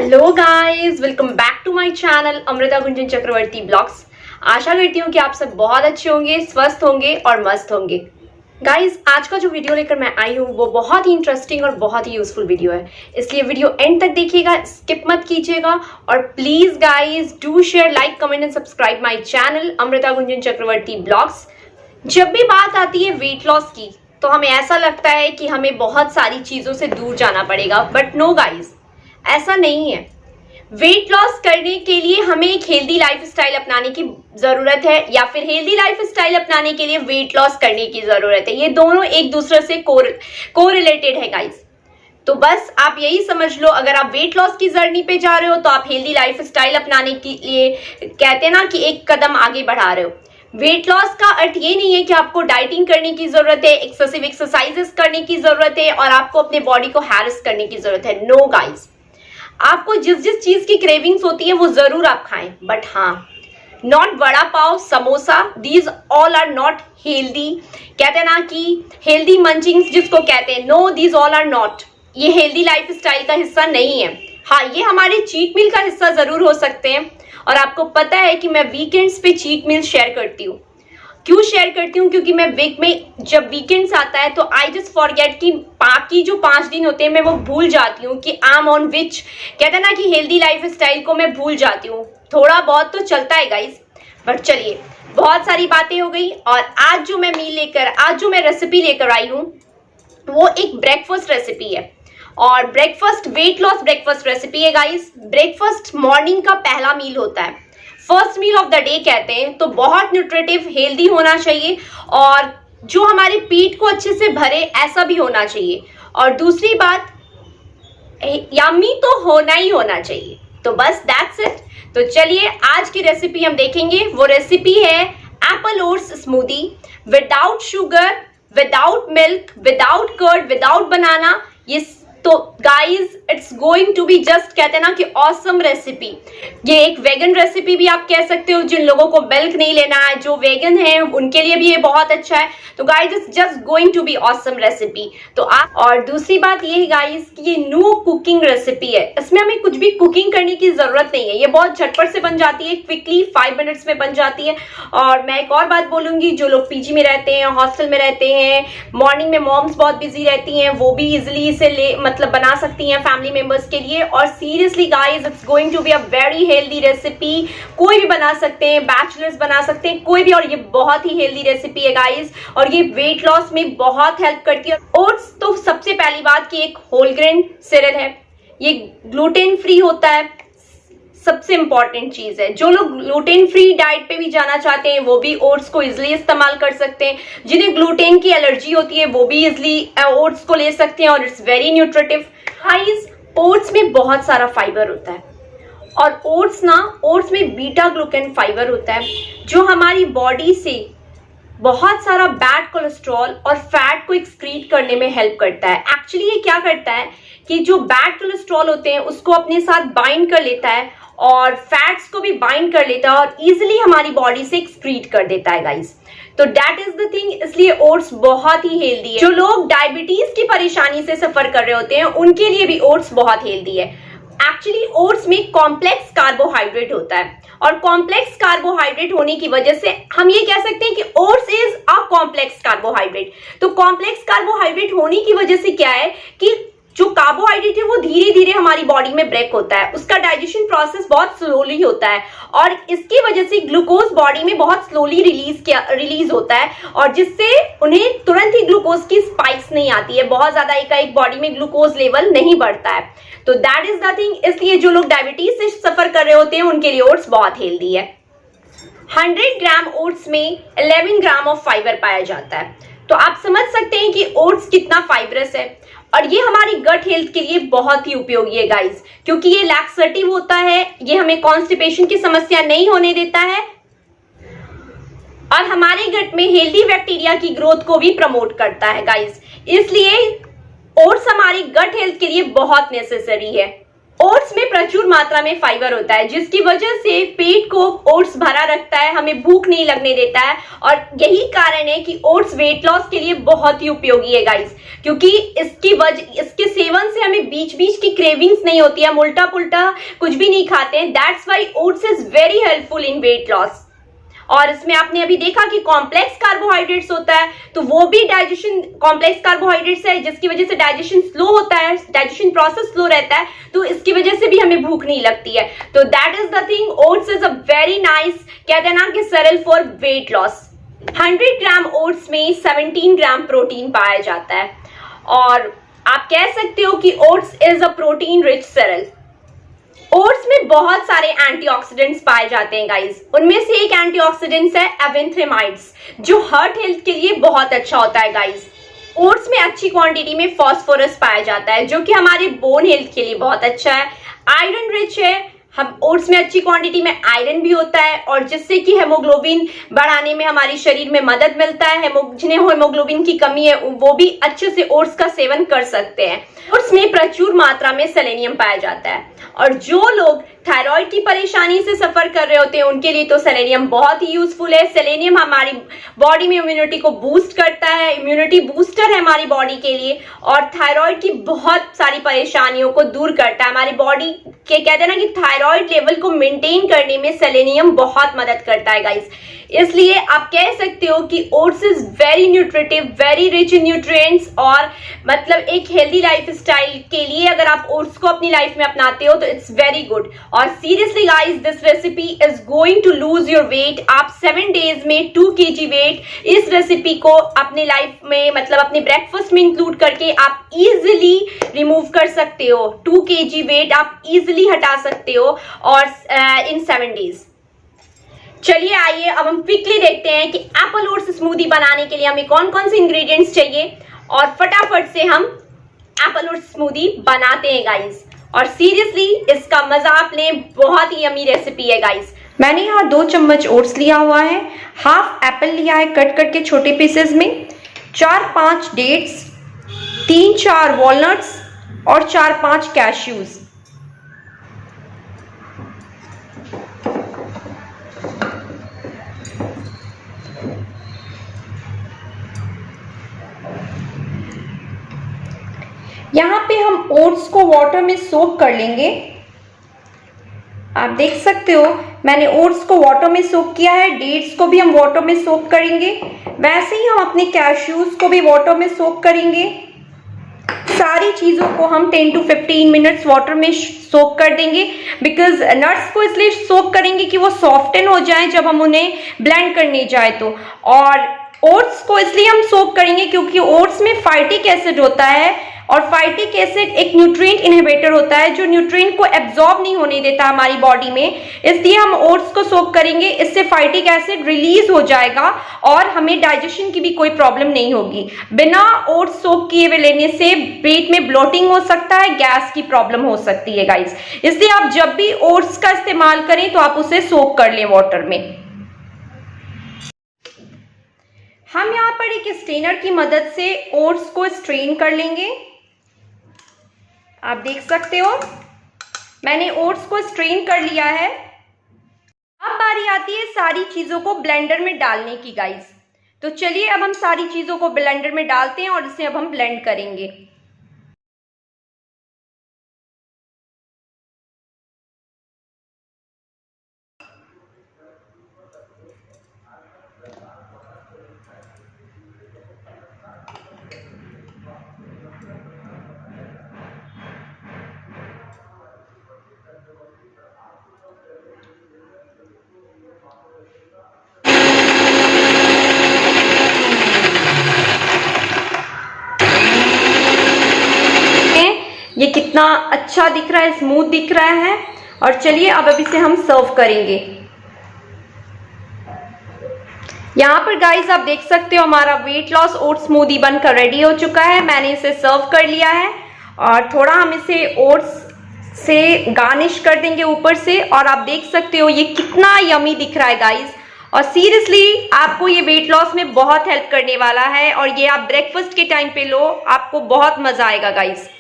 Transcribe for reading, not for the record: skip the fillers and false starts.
Hello guys, welcome back to my channel Amrita Gunjan Chakraborty blogs. आशा करती हूँ कि आप सब बहुत अच्छे होंगे, स्वस्थ होंगे और मस्त होंगे। गाइस, आज का जो वीडियो लेकर मैं आई हूँ वो बहुत ही इंटरेस्टिंग और बहुत ही यूजफुल वीडियो है, इसलिए वीडियो एंड तक देखिएगा, स्किप मत कीजिएगा। और please guys do share, like, comment and subscribe my channel Amrita Gunjan Chakraborty blogs. जब भी बात आती है वेट लॉस की तो हमें ऐसा लगता है कि हमें बहुत सारी चीजों से दूर जाना पड़ेगा, बट नो गाइस, ऐसा नहीं है। वेट लॉस करने के लिए हमें एक हेल्दी लाइफस्टाइल अपनाने की जरूरत है, या फिर हेल्दी लाइफस्टाइल अपनाने के लिए वेट लॉस करने की जरूरत है। ये दोनों एक दूसरे से कोरिलेटेड है गाइस। तो बस आप यही समझ लो, अगर आप वेट लॉस की जर्नी पे जा रहे हो तो आप हेल्दी लाइफस्टाइल अपनाने के लिए, कहते हैं ना कि एक कदम आगे बढ़ा रहे हो। वेट लॉस का अर्थ ये नहीं है कि आपको डाइटिंग करने की जरूरत है, एक्सेसिव एक्सरसाइजेस करने की जरूरत है और आपको अपने बॉडी को हैरेस करने की जरूरत है। नो गाइस, आपको जिस जिस चीज की क्रेविंग्स होती है वो जरूर आप खाएं, बट हाँ, not vada pav, samosa, these all are not healthy. कहते हैं ना कि हेल्दी मंचिंग्स जिसको कहते हैं, no these all are not, ये हेल्दी लाइफस्टाइल का हिस्सा नहीं है। हाँ, ये हमारे चीट मील का हिस्सा जरूर हो सकते हैं। और आपको पता है कि मैं वीकेंड्स पे चीट मील शेयर करती हूँ। क्यों शेयर करती हूँ? क्योंकि मैं वीक में जब वीकेंड्स आता है तो आई जस्ट फॉरगेट कि बाकी जो 5 दिन होते हैं मैं वो भूल जाती हूँ कि आई एम ऑन विच, कहते हैं ना कि हेल्दी लाइफस्टाइल को मैं भूल जाती हूँ। थोड़ा बहुत तो चलता है गाइस, बट चलिए, बहुत सारी बातें हो गई। और आज जो मैं रेसिपी लेकर आई हूँ वो एक ब्रेकफास्ट रेसिपी है, और breakfast weight loss breakfast recipe है गाइस। ब्रेकफास्ट मॉर्निंग का पहला मील होता है, first meal of the day कहते हैं। तो बहुत न्यूट्रिटिव, हेल्दी होना चाहिए और जो हमारे पेट को अच्छे से भरे ऐसा भी होना चाहिए। और दूसरी बात, यम्मी तो होना ही होना चाहिए। तो बस दैट्स इट। तो चलिए आज की रेसिपी हम देखेंगे। वो रेसिपी है apple oats smoothie, without sugar, without milk, without curd, without banana. ये तो guys it's going to be just, कहते हैं ना कि ऑसम रेसिपी। ये एक वेगन रेसिपी भी आप कह सकते हो, जिन लोगों को मिल्क नहीं लेना है, जो वेगन है उनके लिए भी ये बहुत अच्छा है। तो guys it's just going to be awesome recipe. तो आप, और दूसरी बात ये है गाइज कि ये नो कुकिंग रेसिपी है, इसमें हमें कुछ भी कुकिंग करने की जरूरत नहीं है। ये बहुत झटपट से बन जाती है, क्विकली 5 मिनट्स में बन जाती है। और मैं एक और बात बोलूंगी, जो लोग पीजी में रहते हैं, हॉस्टल में रहते हैं, मॉर्निंग में मॉम्स बहुत बिजी रहती हैं, वो भी इजिली इसे मतलब बना सकती हैं फैमिली मेंबर्स के लिए। और seriously guys it's going to be a very healthy recipe. कोई भी बना सकते हैं, बैचलर्स बना सकते हैं, कोई भी। और ये बहुत ही हेल्दी रेसिपी है गाइस, और ये वेट लॉस में बहुत हेल्प करती है। ओट्स तो सबसे पहली बात कि एक होल ग्रेन सीरियल है, ये ग्लूटेन फ्री होता है, सबसे इंपॉर्टेंट चीज है। जो लोग ग्लूटेन फ्री डाइट पे भी जाना चाहते हैं वो भी ओट्स को इजिली इस्तेमाल कर सकते हैं। जिन्हें ग्लूटेन की एलर्जी होती है वो भी इजिली ओट्स को ले सकते हैं, और it's very nutritive. Guys, oats में बहुत सारा फाइबर होता है, और ओट्स में बीटा ग्लूकेन फाइबर होता है, जो हमारी बॉडी से बहुत सारा बैड कोलेस्ट्रॉल और फैट को एक्सक्रीट करने में हेल्प करता है। एक्चुअली ये क्या करता है कि जो बैड कोलेस्ट्रॉल होते हैं उसको अपने साथ बाइंड कर लेता है, और फैट्स को भी बाइंड कर लेता है, और इजिली हमारी बॉडी से एक्सक्रीट कर देता है गाइस। तो दैट इज द थिंग, इसलिए ओट्स बहुत ही हेल्दी है। जो लोग डायबिटीज की परेशानी से सफर कर रहे होते हैं उनके लिए भी ओट्स बहुत हेल्दी है। एक्चुअली ओट्स में कॉम्प्लेक्स कार्बोहाइड्रेट होता है, और कॉम्प्लेक्स कार्बोहाइड्रेट होने की वजह से हम ये कह सकते हैं कि oats is a complex carbohydrate. तो कॉम्प्लेक्स कार्बोहाइड्रेट होने की वजह से क्या है कि जो कार्बोहाइड्रेट है वो धीरे धीरे हमारी बॉडी में ब्रेक होता है, उसका डाइजेशन प्रोसेस बहुत स्लोली होता है, और इसकी वजह से ग्लूकोज बॉडी में बहुत स्लोली रिलीज होता है, और जिससे उन्हें तुरंत ही ग्लूकोज की स्पाइक्स नहीं आती है, बहुत ज्यादा एकाएक बॉडी में ग्लूकोज लेवल नहीं बढ़ता है। तो दैट इज द थिंग, इसलिए जो लोग डायबिटीज से सफर कर रहे होते हैं उनके लिए ओट्स बहुत हेल्दी है। 100 ग्राम ओट्स में 11 ग्राम ऑफ फाइबर पाया जाता है। तो आप समझ सकते हैं कि ओट्स कितना फाइबरस है, और ये हमारी गट हेल्थ के लिए बहुत ही उपयोगी है गाइस, क्योंकि ये लैक्सेटिव होता है, ये हमें कॉन्स्टिपेशन की समस्या नहीं होने देता है, और हमारे गट में हेल्दी बैक्टीरिया की ग्रोथ को भी प्रमोट करता है गाइस। इसलिए ओट्स हमारी गट हेल्थ के लिए बहुत नेसेसरी है। ओट्स में प्रचुर मात्रा में फाइबर होता है, जिसकी वजह से पेट को ओट्स भरा रखता है, हमें भूख नहीं लगने देता है। और यही कारण है कि ओट्स वेट लॉस के लिए बहुत ही उपयोगी है गाइस, क्योंकि इसके सेवन से हमें बीच बीच की क्रेविंग्स नहीं होती है, हम उल्टा पुल्टा कुछ भी नहीं खाते हैं। That's why oats is very helpful in weight loss. और इसमें आपने अभी देखा कि कॉम्प्लेक्स कार्बोहाइड्रेट्स होता है, तो वो भी डाइजेशन कॉम्प्लेक्स कार्बोहाइड्रेट्स है, जिसकी वजह से डाइजेशन स्लो होता है, डाइजेशन प्रोसेस स्लो रहता है, तो इसकी वजह से भी हमें भूख नहीं लगती है। तो that is the thing, oats is a very nice, कहते हैं ना कि सरल for weight loss. 100 gram oats में 17 ग्राम प्रोटीन पाया जाता है, और आप कह सकते हो कि oats is a protein rich सरल। ओट्स में बहुत सारे एंटीऑक्सीडेंट्स पाए जाते हैं गाइस, उनमें से एक एंटीऑक्सीडेंट्स है एवेंथ्रेमाइड्स, जो हार्ट हेल्थ के लिए बहुत अच्छा होता है गाइस। ओट्स में अच्छी क्वांटिटी में फास्फोरस पाया जाता है, जो कि हमारे बोन हेल्थ के लिए बहुत अच्छा है। आयरन रिच है, हम ओट्स में अच्छी क्वांटिटी में आयरन भी होता है, और जिससे कि हेमोग्लोबिन बढ़ाने में हमारे शरीर में मदद मिलता है। जिन्हें हेमोग्लोबिन की कमी है वो भी अच्छे से ओट्स का सेवन कर सकते हैं। ओट्स में प्रचुर मात्रा में सेलेनियम पाया जाता है, और जो लोग थायराइड की परेशानी से सफर कर रहे होते हैं उनके लिए तो सेलेनियम बहुत ही यूजफुल है। सेलेनियम हमारी बॉडी में इम्यूनिटी को बूस्ट करता है, इम्यूनिटी बूस्टर है हमारी बॉडी के लिए, और थायराइड की बहुत सारी परेशानियों को दूर करता है। हमारी बॉडी के कहते हैं ना कि थायराइड लेवल को मेंटेन करने में सेलेनियम बहुत मदद करता है गाइस। इसलिए आप कह सकते हो कि oats is very nutritive, very rich in nutrients, और मतलब एक हेल्दी लाइफ स्टाइल के लिए अगर आप ओट्स को अपनी लाइफ में अपनाते हो तो इट्स वेरी गुड। और seriously guys, this recipe is going to lose your weight. आप 7 डेज में 2 kg वेट इस रेसिपी को अपनी लाइफ में, मतलब अपने ब्रेकफास्ट में इंक्लूड करके आप इजिली रिमूव कर सकते हो। 2 kg वेट आप इजिली हटा सकते हो और इन 7 डेज। चलिए आइए अब हम क्विकली देखते हैं कि एप्पल ओट्स स्मूदी बनाने के लिए हमें कौन कौन से इंग्रेडिएंट्स चाहिए, और फटाफट से हम एप्पल ओट्स स्मूदी बनाते हैं गाइस। और सीरियसली इसका मजा आप लें, बहुत ही यमी रेसिपी है गाइस। मैंने यहाँ 2 चम्मच ओट्स लिया हुआ है, हाफ एप्पल लिया है कट करके छोटे पीसेस में, 4-5 डेट्स, 3-4 वॉलनट्स और 4-5 कैश्यूज। यहाँ पे हम ओट्स को वाटर में सोक कर लेंगे। आप देख सकते हो मैंने ओट्स को वाटर में सोक किया है, डेट्स को भी हम वाटर में सोक करेंगे, वैसे ही हम अपने कैश्यूज को भी वाटर में सोक करेंगे। सारी चीज़ों को हम 10 to 15 मिनट्स वाटर में सोक कर देंगे, बिकॉज नट्स को इसलिए सोक करेंगे कि वो सॉफ्टन हो जाए जब हम उन्हें ब्लेंड करने जाए तो। और ओट्स को इसलिए हम सोक करेंगे क्योंकि ओट्स में फाइटिक एसिड होता है, और फाइटिक एसिड एक न्यूट्रिएंट इनहिबिटर होता है जो न्यूट्रिएंट को एब्जॉर्ब नहीं होने देता हमारी बॉडी में। इसलिए हम ओट्स को सोक करेंगे, इससे फाइटिक एसिड रिलीज हो जाएगा और हमें डाइजेशन की भी कोई प्रॉब्लम नहीं होगी। बिना ओट्स सोक किए हुए लेने से पेट में ब्लोटिंग हो सकता है, गैस की प्रॉब्लम हो सकती है गाइस। इसलिए आप जब भी ओट्स का इस्तेमाल करें तो आप उसे सोक कर लें वाटर में। हम यहाँ पर एक स्ट्रेनर की मदद से ओट्स को स्ट्रेन कर लेंगे। आप देख सकते हो मैंने ओट्स को स्ट्रेन कर लिया है। अब बारी आती है सारी चीज़ों को ब्लेंडर में डालने की गाइस। तो चलिए अब हम सारी चीज़ों को ब्लेंडर में डालते हैं और इसे अब हम ब्लेंड करेंगे। ये कितना अच्छा दिख रहा है, स्मूथ दिख रहा है। और चलिए अब इसे हम सर्व करेंगे। यहाँ पर गाइस आप देख सकते हो हमारा वेट लॉस ओट्स स्मूदी बनकर रेडी हो चुका है। मैंने इसे सर्व कर लिया है और थोड़ा हम इसे ओट्स से गार्निश कर देंगे ऊपर से। और आप देख सकते हो ये कितना यमी दिख रहा है गाइस। और सीरियसली आपको ये वेट लॉस में बहुत हेल्प करने वाला है, और ये आप ब्रेकफास्ट के टाइम पे लो, आपको बहुत मजा आएगा गाइस।